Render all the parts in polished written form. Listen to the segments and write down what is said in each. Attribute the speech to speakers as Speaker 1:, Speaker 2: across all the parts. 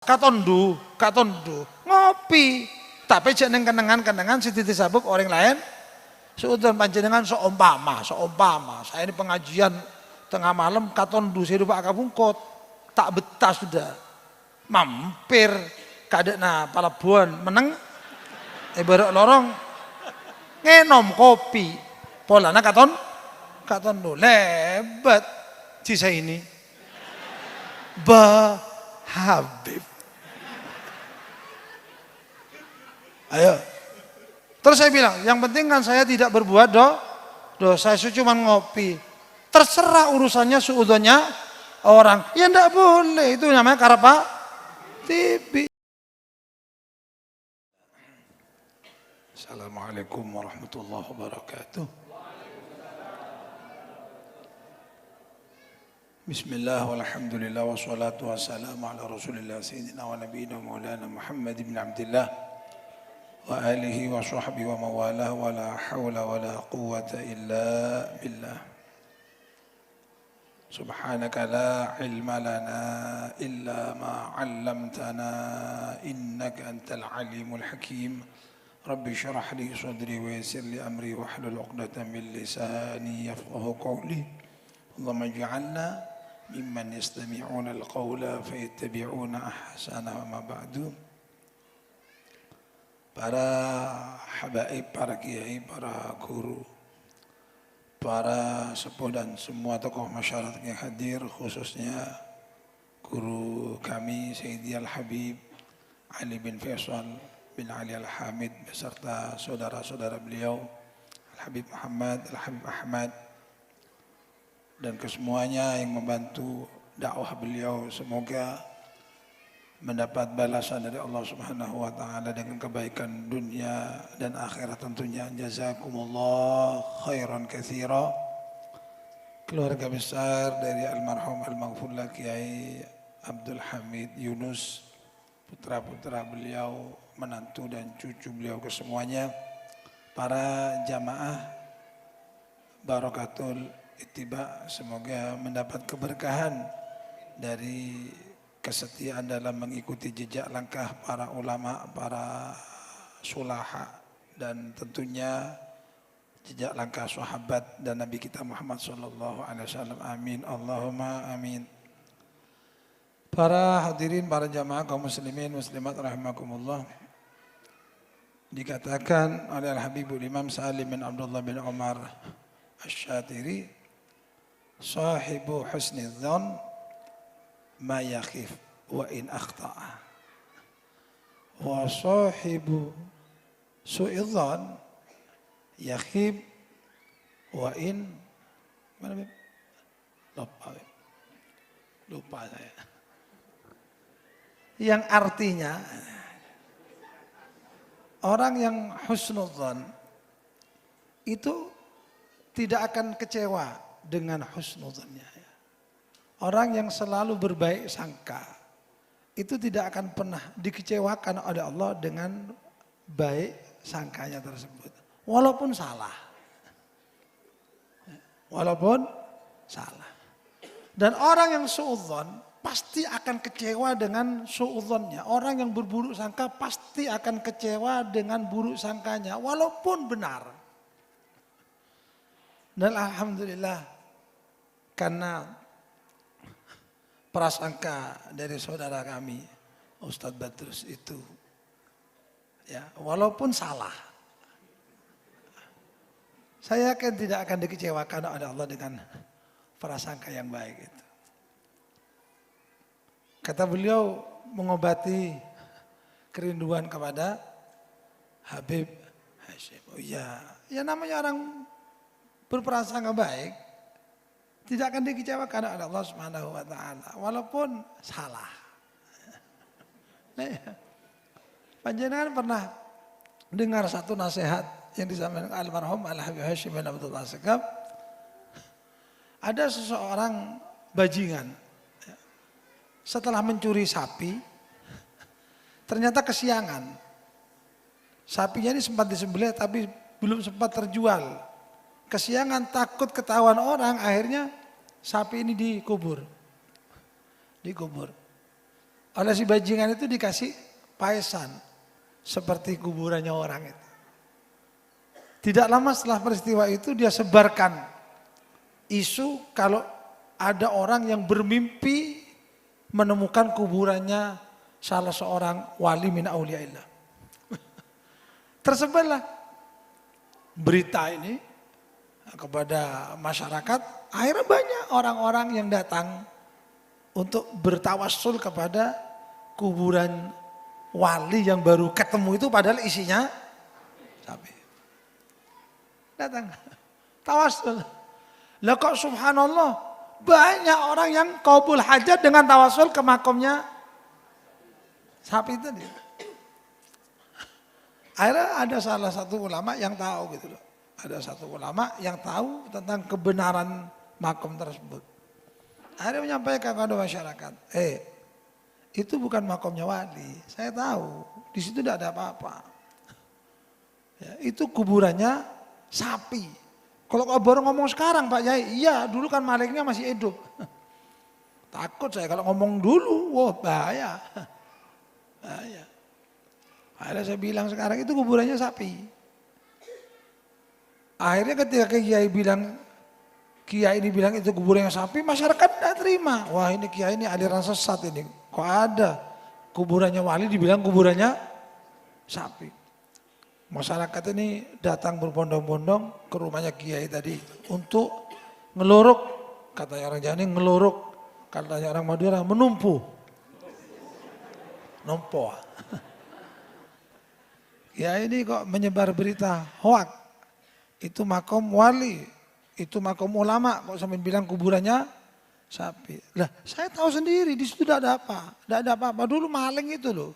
Speaker 1: katondu ngopi. Tapi cek neng kenangan siti sabuk orang lain. Seudon panjenengan seumpama. Saya ini pengajian tengah malam katondu saya lupa kabungkot. Tak betah sudah. Mampir kadekna palabuhan meneng. Ibarat lorong ngenom kopi. Polana katondu lebat sisa ini. Habib. Ayo. Terus saya bilang, yang penting kan saya tidak berbuat dosa, saya cuma ngopi. Terserah urusannya suudonnya orang. Ya enggak boleh, itu namanya karapa tibi. Assalamualaikum warahmatullahi wabarakatuh. Bismillah walhamdulillah wassalatu wassalamu ala rasulillah sayyidina wa nabiyina maulana Muhammad ibn Abdullah wa alihi wa sahbihi wa mawalah wa la hawla wa la quwwata illa billah. Subhanaka la ilma lana illa ma 'allamtana innaka antal alimul hakim. Rabbi syrah li sadri wa yassir li amri wa hlul 'uqdatam min lisani yafqahu qawli. Allahumma ij'alna mimman yastami'una al-qawla fayattabi'una ahsana wa ma ba'du. Para habaib, para kiai, para guru, para sepuh dan semua tokoh masyarakat yang hadir, khususnya guru kami Sayyidi Al-Habib Ali bin Faisal bin Ali Al-Hamid beserta saudara-saudara beliau Al-Habib Muhammad, Al-Habib Ahmad, dan kesemuanya yang membantu dakwah beliau, semoga mendapat balasan dari Allah Subhanahu wa taala dengan kebaikan dunia dan akhirat tentunya. Jazakumullah khairan katsira. Keluarga besar dari almarhum al-maghfurlah Kiai Abdul Hamid Yunus, putra-putra beliau, menantu dan cucu beliau kesemuanya, para jamaah Barakatul Ittiba, semoga mendapat keberkahan dari kesetiaan dalam mengikuti jejak langkah para ulama, para sulaha, dan tentunya jejak langkah sahabat dan Nabi kita Muhammad sallallahu alaihi wasallam. Amin Allahumma amin. Para hadirin, para jamaah kaum muslimin muslimat rahimakumullah. Dikatakan oleh Al-Habibul Imam Salim bin Abdullah bin Umar Asy-Syatiri, sahibu husni dzan ma yakhif wa in akhta'a wa sahibu su'i dzan yakhib wa in lupa saya. Yang artinya orang yang husnudzan itu tidak akan kecewa dengan husnudzannya. Orang yang selalu berbaik sangka itu tidak akan pernah dikecewakan oleh Allah dengan baik sangkanya tersebut. Walaupun salah. Walaupun salah. Dan orang yang suudzon pasti akan kecewa dengan suudzonnya. Orang yang berburuk sangka pasti akan kecewa dengan buruk sangkanya walaupun benar. Dan alhamdulillah karena prasangka dari saudara kami Ustadz Badrus itu, ya, walaupun salah, saya yakin tidak akan dikecewakan oleh Allah dengan prasangka yang baik itu. Kata beliau mengobati kerinduan kepada Habib Hashim. Oh iya, ya namanya orang berprasangka baik tidak akan dikecewakan oleh Allah Subhanahu wa taala walaupun salah. Nah, panjenengan pernah dengar satu nasihat yang disampaikan almarhum Al-Habib Hashim bin Abdullah Segaf. Ada seseorang bajingan setelah mencuri sapi ternyata kesiangan. Sapinya ini sempat disembelih tapi belum sempat terjual. Kesiangan, takut ketahuan orang, akhirnya sapi ini dikubur.
Speaker 2: Oleh si bajingan itu dikasih paesan seperti kuburannya orang itu. Tidak lama setelah peristiwa itu dia sebarkan isu kalau ada orang yang bermimpi menemukan kuburannya salah seorang wali min auliyaillah. Tersebarlah berita ini kepada masyarakat. Akhirnya banyak orang-orang yang datang untuk bertawassul kepada kuburan wali yang baru ketemu itu padahal isinya sapi. Datang tawassul. Lah kok subhanallah banyak orang yang qabul hajat dengan tawassul ke makamnya sapi tadi. Akhirnya ada salah satu ulama yang tahu gitu loh. Ada satu ulama yang tahu tentang kebenaran makam tersebut. Akhirnya menyampaikan kepada masyarakat, itu bukan makamnya wali. Saya tahu, di situ tidak ada apa-apa. Ya, itu kuburannya sapi. Kalau baru ngomong sekarang Pak Yai, iya dulu kan malingnya masih hidup. Takut saya kalau ngomong dulu, wah bahaya. Bahaya. Akhirnya saya bilang sekarang itu kuburannya sapi. Akhirnya ketika Kiai ini bilang itu kuburannya sapi, masyarakat tidak terima. Wah ini Kiai ini aliran sesat ini. Kok ada kuburannya wali dibilang kuburannya sapi. Masyarakat ini datang berbondong-bondong ke rumahnya Kiai tadi untuk ngelorok, katanya orang Jawa ini ngelorok, katanya orang Madura menumpu. Nompo. Ya ini kok menyebar berita hoak. Itu makom wali, itu makom ulama, kok sampai bilang kuburannya sapi. Lah saya tahu sendiri di situ tidak ada apa, tidak ada apa-apa. Dulu maling itu loh.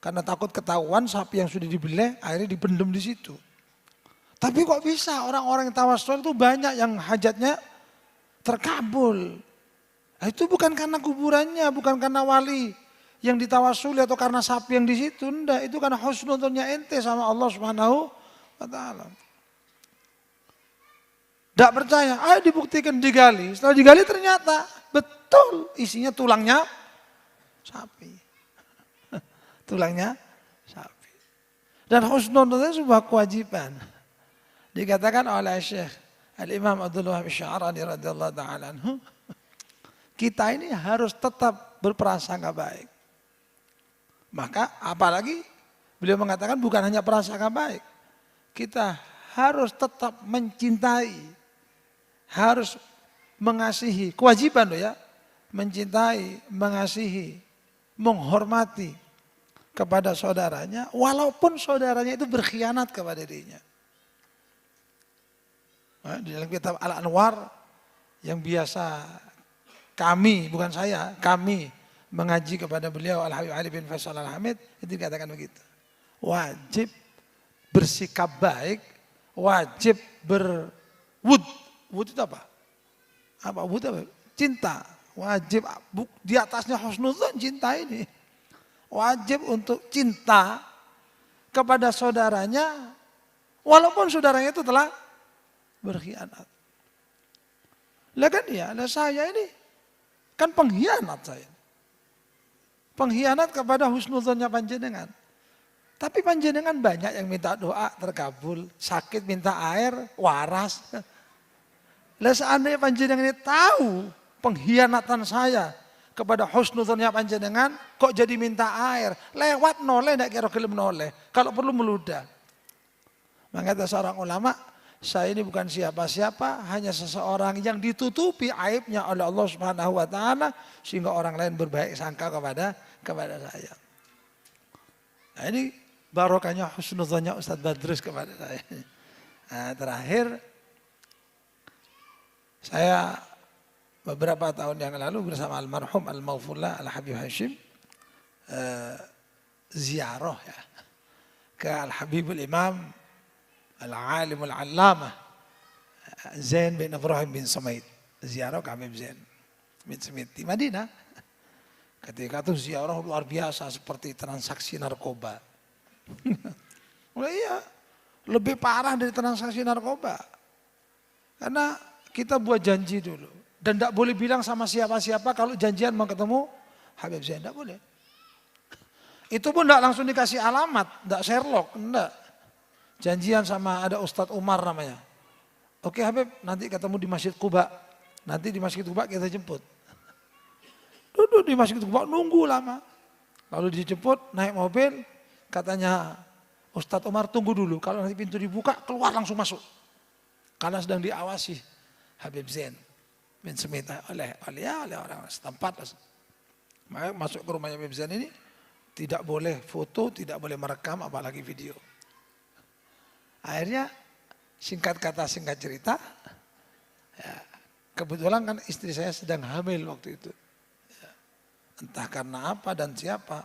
Speaker 2: Karena takut ketahuan sapi yang sudah dibeli akhirnya dipendam di situ. Tapi kok bisa orang-orang yang tawassul itu banyak yang hajatnya terkabul. Nah, itu bukan karena kuburannya, bukan karena wali yang ditawasuli atau karena sapi yang di situ, enggak, itu karena husnudzonnya ente sama Allah Subhanahu wa taala. Enggak percaya, ayo dibuktikan, digali. Setelah digali ternyata betul isinya tulangnya sapi. Tulangnya sapi. Dan husnudzon itu sebuah kewajiban. Dikatakan oleh Syekh Al-Imam Abdul Wahab Sya'rani radhiyallahu taala anhu, kita ini harus tetap berprasangka baik. Maka apalagi beliau mengatakan bukan hanya prasangka baik. Kita harus tetap mencintai, harus mengasihi, kewajiban loh ya. Mencintai, mengasihi, menghormati kepada saudaranya walaupun saudaranya itu berkhianat kepada dirinya. Di dalam kitab Al-Anwar yang biasa kami, bukan saya, kami mengaji kepada beliau Al-Habib Ali bin Faisal Al-Hamid, itu dikatakan begitu. Wajib bersikap baik, wajib berwud. Wud itu apa? Apa wud apa? Cinta. Wajib di atasnya husnudzon, cinta ini. Wajib untuk cinta kepada saudaranya walaupun saudaranya itu telah berkhianat. Lah kan ya, saya ini kan pengkhianat saya. Pengkhianat kepada husnudzonnya panjenengan. Tapi panjenengan banyak yang minta doa terkabul, sakit minta air, waras. Lah seandainya panjenengan ini tahu pengkhianatan saya kepada husnudzonnya panjenengan, kok jadi minta air? Lewat noleh, tidak kira gelem noleh. Kalau perlu meludah. Maka kata seorang ulama, saya ini bukan siapa-siapa, hanya seseorang yang ditutupi aibnya oleh Allah Subhanahu wa taala sehingga orang lain berbaik sangka kepada saya. Nah, ini barokahnya husnudzonnya Ustaz Badrus kepada saya. Nah, terakhir saya beberapa tahun yang lalu bersama almarhum Al-Maghfurlah Al-Habib Hashim ziarah ya ke Al-Habibul Imam Al-Alim Al-Allamah Zain bin Ibrahim bin Sumaid. Ziarah ke Habib Zain bin Sumaid di Madinah. Ketika itu ziarah luar biasa seperti transaksi narkoba. Oh iya, lebih parah dari transaksi narkoba. Karena kita buat janji dulu dan tidak boleh bilang sama siapa-siapa kalau janjian mau ketemu Habib Zain, tidak boleh. Itu pun tidak langsung dikasih alamat, tidak Sherlock, tidak. Janjian sama ada Ustadz Umar namanya. Oke Habib, nanti ketemu di Masjid Quba. Nanti di Masjid Quba kita jemput. Duduk di Masjid Quba, nunggu lama. Lalu dijemput, naik mobil, katanya Ustadz Umar tunggu dulu. Kalau nanti pintu dibuka, keluar langsung masuk. Karena sedang diawasi Habib Zain bin Semita oleh orang setempat. Maka masuk ke rumahnya Habib Zain ini, tidak boleh foto, tidak boleh merekam, apalagi video. Akhirnya singkat kata singkat cerita, ya, kebetulan kan istri saya sedang hamil waktu itu. Ya, entah karena apa dan siapa,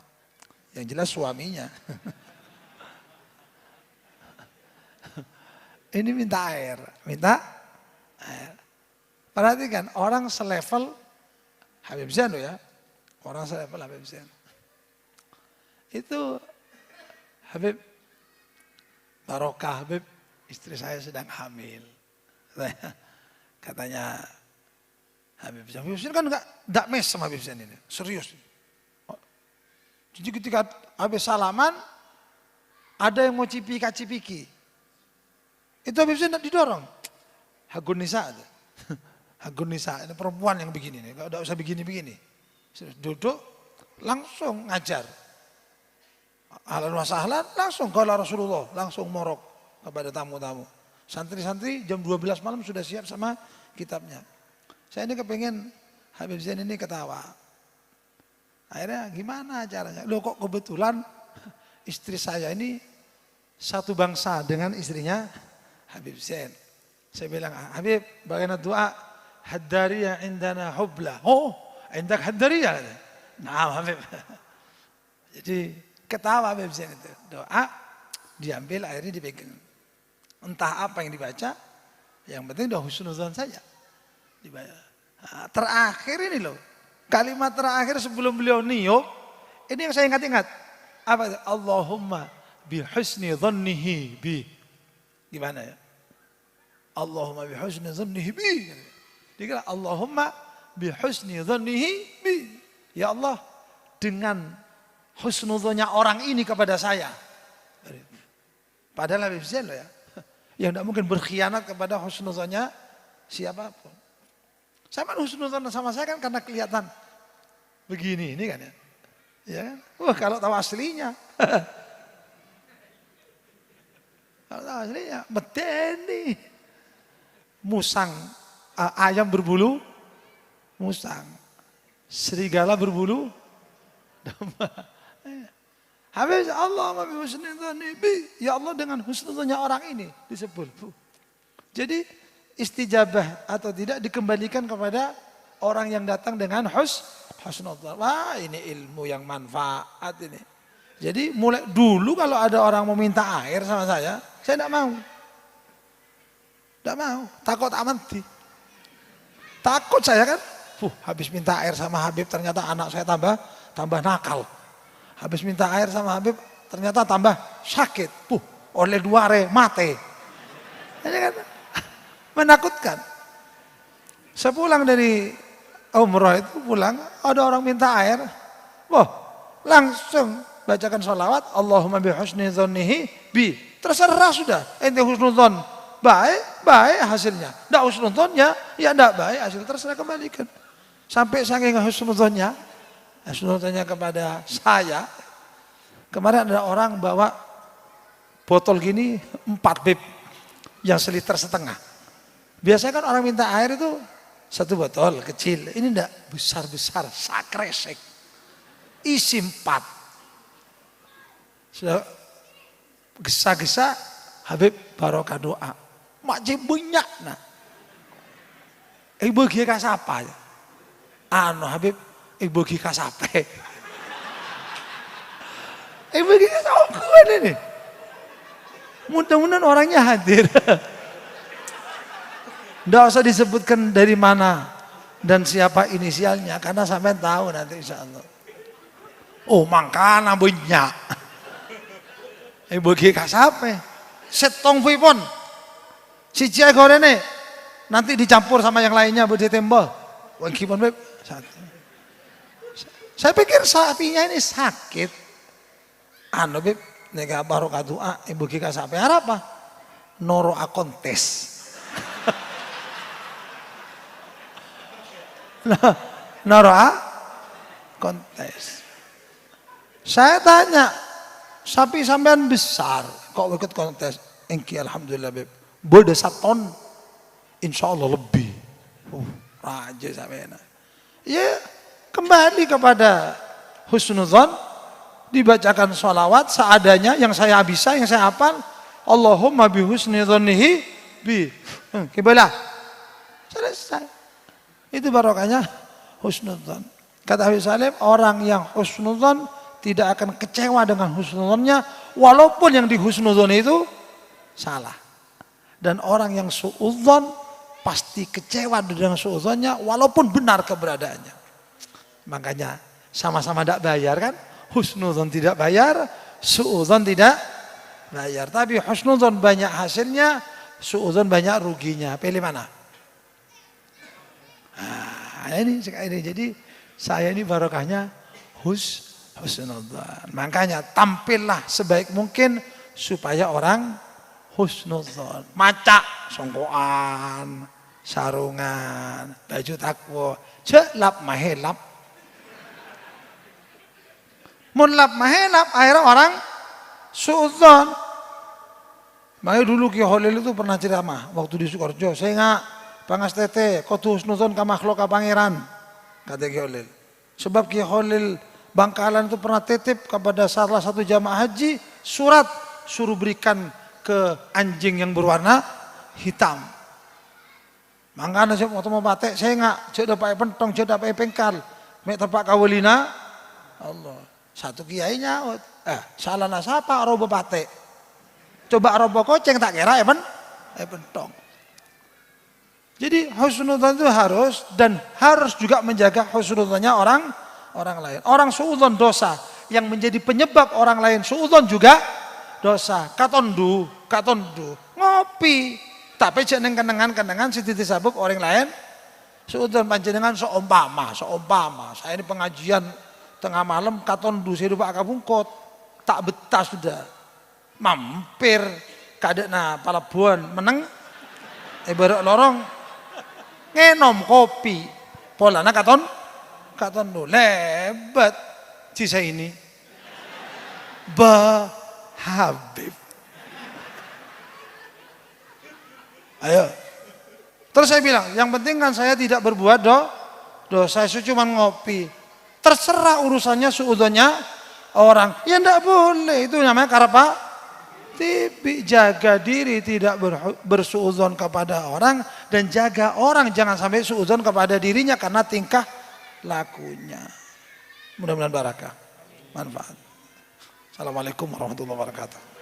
Speaker 2: yang jelas suaminya. Ini minta air. Perhatikan orang selevel Habib Zain loh ya, orang selevel Habib Zain. Itu Habib Barokah, Habib, istri saya sedang hamil. Katanya Habib Zain kan enggak mes sama Habib Zain ini, serius. Jadi ketika habis salaman, ada yang mau cipika-cipiki. Itu Habib Zain didorong. Hagun Nisa. Hagun Nisa, ini perempuan yang begini nih, enggak usah begini-begini. Duduk, langsung ngajar. Ahlan wa sahlan, langsung kalau Rasulullah, langsung morok kepada tamu-tamu. Santri-santri jam 12 malam sudah siap sama kitabnya. Saya ini kepengen Habib Zain ini ketawa. Akhirnya gimana caranya? Loh kok kebetulan istri saya ini satu bangsa dengan istrinya Habib Zain. Saya bilang, Habib bagaimana doa? Haddariyah indana hubla. Oh, indak haddariyah. Nah Habib. Jadi ketawa Habib Zain itu. Doa diambil akhirnya dipegang. Entah apa yang dibaca, yang penting udah husnuzan saja. Dibaca. Nah, terakhir ini loh, kalimat terakhir sebelum beliau niup, ini yang saya ingat-ingat. Apa itu? Allahumma bihusni dhannihi bi. Gimana ya? Allahumma bihusni dhannihi bi. Dikira Allahumma bihusni dhannihi bi. Ya Allah, dengan husnudzonya orang ini kepada saya. Padahal Habib Zain loh ya. Yang tidak mungkin berkhianat kepada husnudzonya siapapun. Sama husnudzon sama saya kan karena kelihatan begini ini kan ya. Ya kan? Wah kalau tahu aslinya. Kalau tahu aslinya, medeni. Musang, ayam berbulu, musang. Serigala berbulu, domba. Habis Allah ya Allah dengan husnudzonnya orang ini disebut. Jadi istijabah atau tidak dikembalikan kepada orang yang datang dengan husnudzon. Wah ini ilmu yang manfaat ini. Jadi mulai dulu kalau ada orang mau minta air sama saya tidak mau. Tidak mau, takut mati. Takut saya kan. Habis minta air sama Habib ternyata anak saya tambah nakal. Habis minta air sama Habib ternyata tambah sakit. Oleh duare mate. Ini kan menakutkan. Sepulang dari umroh itu pulang, ada orang minta air. Langsung bacakan sholawat. Allahumma bihusni dzannihi bi. Terserah sudah. Ente husnudzon baik hasilnya. Tidak husnudzonnya, ya tidak baik hasil. Terserah kembalikan. Sampai saking husnudzonnya kepada saya. Kemarin ada orang bawa botol gini 4 bib yang seliter setengah. Biasanya kan orang minta air itu 1 botol kecil. Ini enggak besar-besar, sakresek. Isi 4. Sudah gesa-gesa Habib barokah doa. Makcik banyak nah. Ibu kia kasapa ya. Habib ibu kita sampai. Ibu kita songkuan ini. Mudah-mudahan orangnya hadir. Tidak usah disebutkan dari mana dan siapa inisialnya. Karena sampai tahu nanti insya Allah. Mangkana banyak. Ibu kita sampai. Setong pipon. Si cia gorene. Nanti dicampur sama yang lainnya buat ditembal. Wah gimana Beb? Saya pikir sapinya ini sakit. Anu bib, nega barokah doa, ibu kita sapi apa? Noro akontes. Noro kontes. Saya tanya, sapi sampean besar, kok ikut kontes? Engki alhamdulillah beb, beda 1 ton, insya Allah lebih. Raja sampean. Ya kembali kepada husnudzon, dibacakan sholawat seadanya yang saya bisa, yang saya hafal. Allahumma bi husnudzonihi bi. Kiblah. Selesai. Itu barokahnya husnudzon. Kata Habib Salim, orang yang husnudzon tidak akan kecewa dengan husnudzonnya walaupun yang dihusnudzon itu salah. Dan orang yang suudzon pasti kecewa dengan suudzonnya walaupun benar keberadaannya. Makanya sama-sama tidak bayar kan? Husnudzon tidak bayar, suudzon tidak bayar. Tapi husnudzon banyak hasilnya, suudzon banyak ruginya. Pilih mana? Nah, ini jadi saya ini barokahnya husnudzon. Makanya tampillah sebaik mungkin supaya orang husnudzon. Macak, songkoan, sarungan, baju takwa, jelap mahelap. Mun lap mahelap akhirnya orang suudzon. Makanya dulu Ki Holil itu pernah ceramah waktu di Sukoharjo. Saya nggak pangas tete, kotu husnudzon ka makhluk ka pangeran, kata Ki Holil. Sebab Ki Holil Bangkalan itu pernah titip kepada salah satu jamaah haji surat suruh berikan ke anjing yang berwarna hitam. Mangkana saya mau batek, saya nggak cek dapat pentong, cek dapat pengkal, mek tepak kawulina, Allah. Satu kiai nyaut, salah nasapa robo batek. Coba robo koceng tak kira pentong. Jadi husnudzon itu harus dan harus juga menjaga husnudzonnya orang lain. Orang suudzon dosa yang menjadi penyebab orang lain suudzon juga dosa. Katondu ngopi tapi cek neng kenangan sititi sabuk orang lain suudzon panjenengan seumpama saya ini pengajian tengah malam katondu saya lupa akabungkot tak betah sudah mampir kadekna palabuhan meneng ibarat lorong ngenom kopi polana katondu lebat sisa ini Habib. Ayo. Terus saya bilang, yang penting kan saya tidak berbuat dosa, saya cuma ngopi. Terserah urusannya suudzonnya orang. Ya enggak boleh, itu namanya karapa. Tapi jaga diri tidak bersuudzon kepada orang dan jaga orang jangan sampai suudzon kepada dirinya karena tingkah lakunya. Mudah-mudahan barakah, manfaat. Assalamualaikum warahmatullahi wabarakatuh.